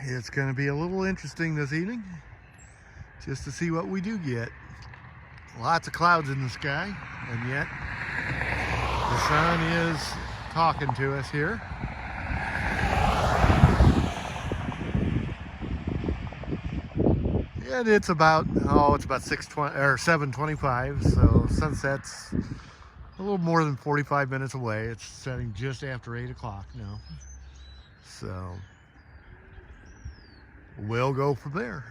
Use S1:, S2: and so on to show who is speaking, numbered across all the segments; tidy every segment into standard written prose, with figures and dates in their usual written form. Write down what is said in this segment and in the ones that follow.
S1: It's going to be a little interesting this evening, just to see what we do get. Lots of clouds in the sky, and yet the sun is talking to us here. And it's about 6:20 or 7:25, so sunset's a little more than 45 minutes away. It's setting just after 8 o'clock now. So we'll go from there.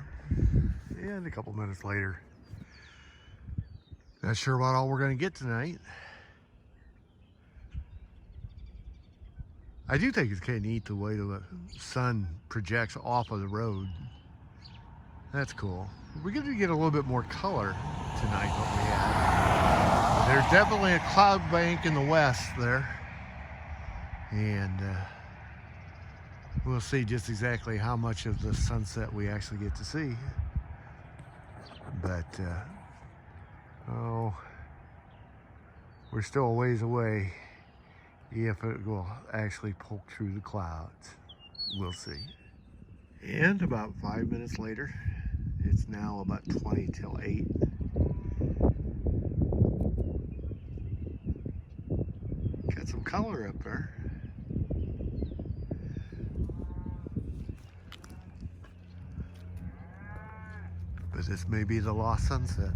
S1: And a couple minutes later. Not sure about all we're going to get tonight. I do think it's kind of neat the way the sun projects off of the road. That's cool. We're going to get a little bit more color tonight than we had. There's definitely a cloud bank in the west there. And we'll see just exactly how much of the sunset we actually get to see. But, we're still a ways away if it will actually poke through the clouds. We'll see. And about 5 minutes later, it's now about 20 till 8. Got some color up there. But this may be the lost sunset.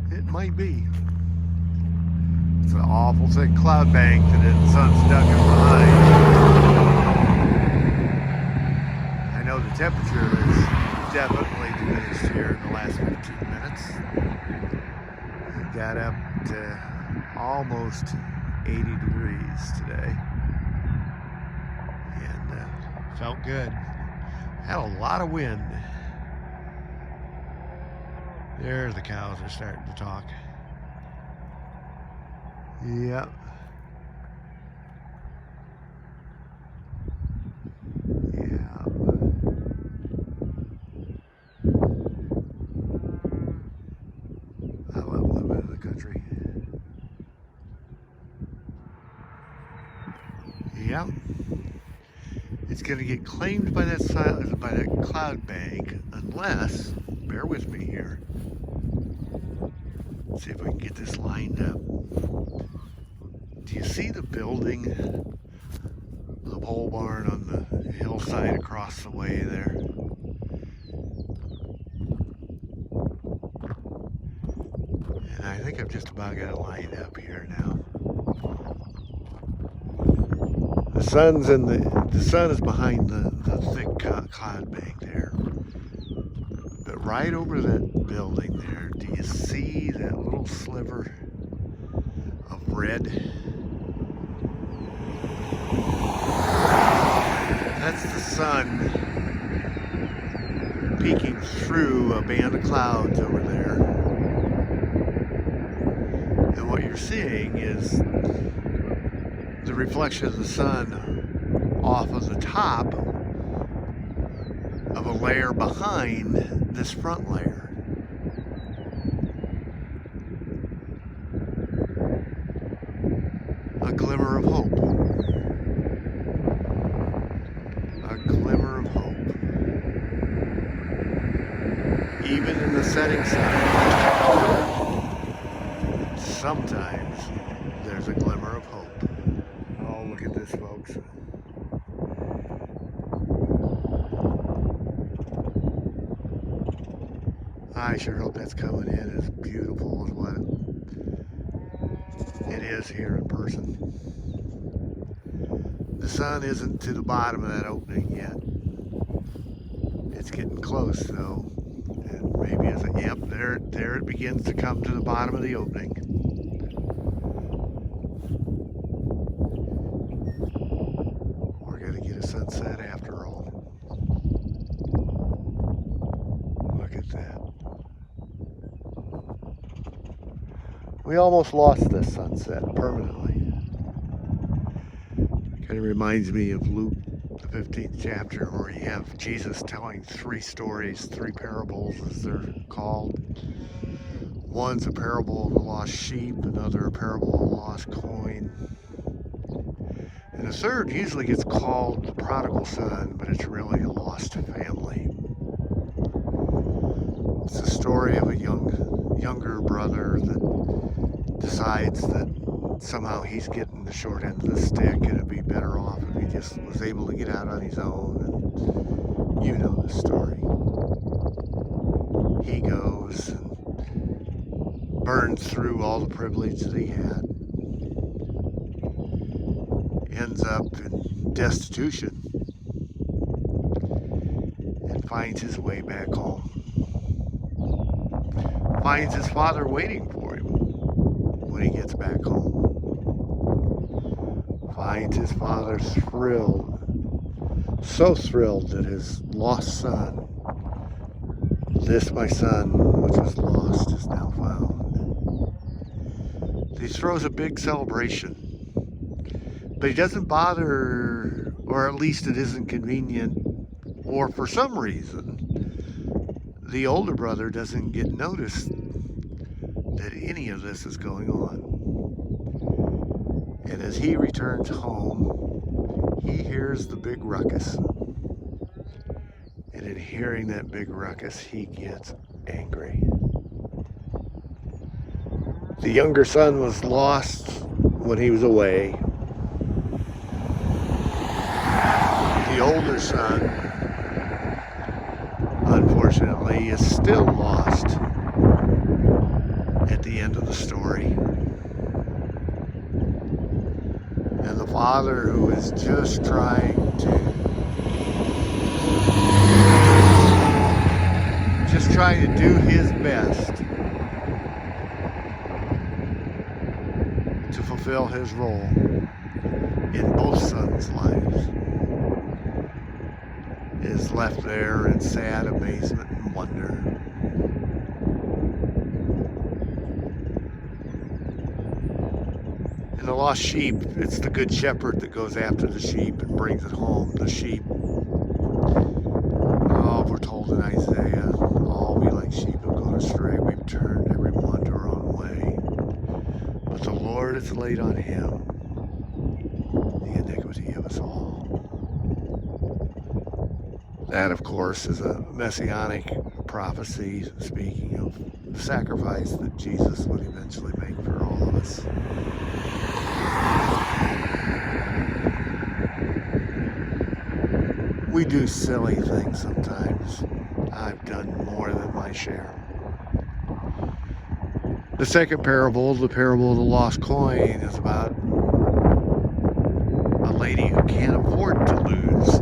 S1: It might be. It's an awful thick cloud bank that the sun's ducking behind. I know the temperature has definitely diminished here in the last 15 minutes. It got up to almost 80 degrees today. And felt good. Had a lot of wind. There the cows are starting to talk. Yep. Yeah. I love living in the country. Yep. It's going to get claimed by that cloud bank unless, bear with me here. Let's see if I can get this lined up. Do you see the building, the pole barn on the hillside across the way there? And I think I've just about got it lined up here now. The sun is behind the thick cloud bank there. But right over that building there, do you see that little sliver of red? That's the sun peeking through a band of clouds over there. And what you're seeing is the reflection of the sun off of the top of a layer behind this front layer. A glimmer of hope. A glimmer of hope. Even in the setting sun, sometimes there's a glimmer of hope. Oh, look at this, folks. I sure hope that's coming in as beautiful as what it is here in person. The sun isn't to the bottom of that opening yet. It's getting close though. And maybe there it begins to come to the bottom of the opening. We're gonna get a sunset after all. Look at that. We almost lost this sunset permanently. Kind of reminds me of Luke, the 15th chapter, where you have Jesus telling 3 stories, 3 parables as they're called. One's a parable of the lost sheep, another a parable of the lost coin, And the third usually gets called the prodigal son, but it's really a lost family. It's the story of a younger brother that decides that somehow he's getting the short end of the stick and it'd be better off if he just was able to get out on his own. And you know the story. He goes and burns through all the privilege that he had. Ends up in destitution and finds his way back home. Finds his father waiting for him when he gets back home. Finds his father thrilled, so thrilled that his lost son, this my son, which was lost, is now found. He throws a big celebration. But he doesn't bother, or at least it isn't convenient, or for some reason, the older brother doesn't get noticed that any of this is going on. And as he returns home, he hears the big ruckus. And in hearing that big ruckus, he gets angry. The younger son was lost when he was away. The older son, unfortunately, is still lost at the end of the story. And the father, who is just trying to do his best to fulfill his role in both sons' lives, is left there in sad amazement and wonder. In the lost sheep, it's the good shepherd that goes after the sheep and brings it home. The sheep, we're told in Isaiah, all we like sheep have gone astray. We've turned every one to our own way. But the Lord has laid on him the iniquity of us all. That, of course, is a messianic prophecy speaking of the sacrifice that Jesus would eventually make for all of us. We do silly things sometimes. I've done more than my share. The second parable, the parable of the lost coin, is about a lady who can't afford to lose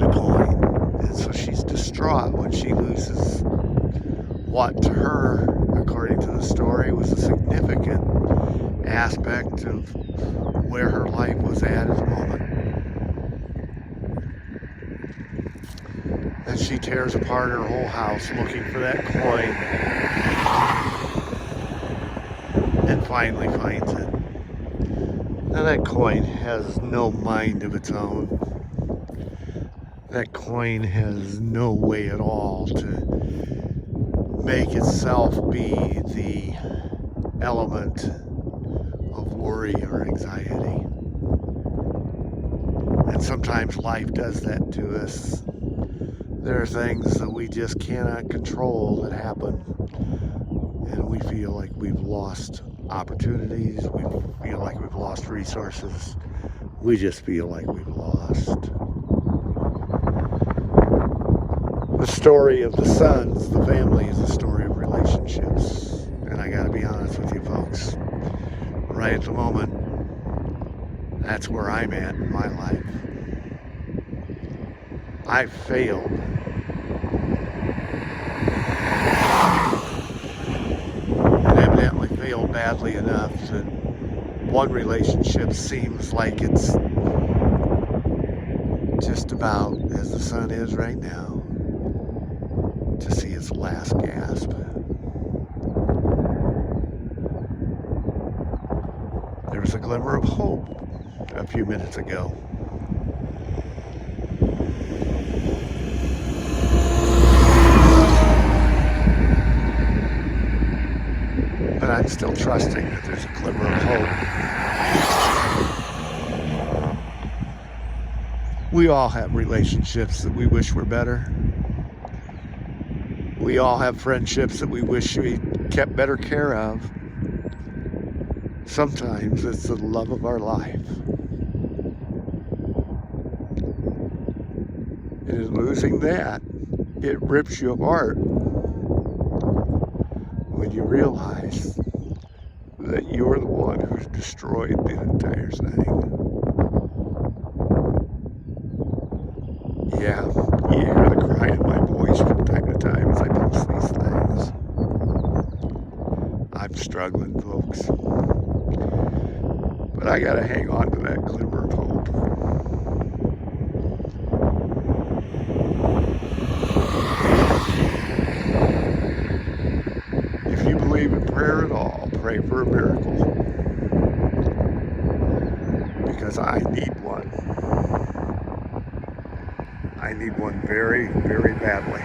S1: the coin, and so she's distraught when she loses what to her, according to the story, was a significant aspect of where her life was at the moment. And she tears apart her whole house looking for that coin and finally finds it. Now that coin has no mind of its own. That coin has no way at all to make itself be the element of worry or anxiety. And sometimes life does that to us. There are things that we just cannot control that happen, and we feel like we've lost opportunities, we feel like we've lost resources, we just feel like we've lost. The story of the sons, the family, is a story of relationships. And I gotta be honest with you folks, right at the moment, that's where I'm at in my life. I failed. And evidently failed badly enough that one relationship seems like it's just about as the sun is right now, to see its last gasp. There was a glimmer of hope a few minutes ago. But I'm still trusting that there's a glimmer of hope. We all have relationships that we wish were better. We all have friendships that we wish we kept better care of. Sometimes it's the love of our life. And in losing that, it rips you apart when you realize that you're the one who's destroyed the entire thing. Yeah, you hear the cry in my voice from time to time as I post these things. I'm struggling, folks. But I gotta hang on to that glimmer of hope. If you believe in prayer at all, pray for a miracle. Because I need one. I need one very, very badly.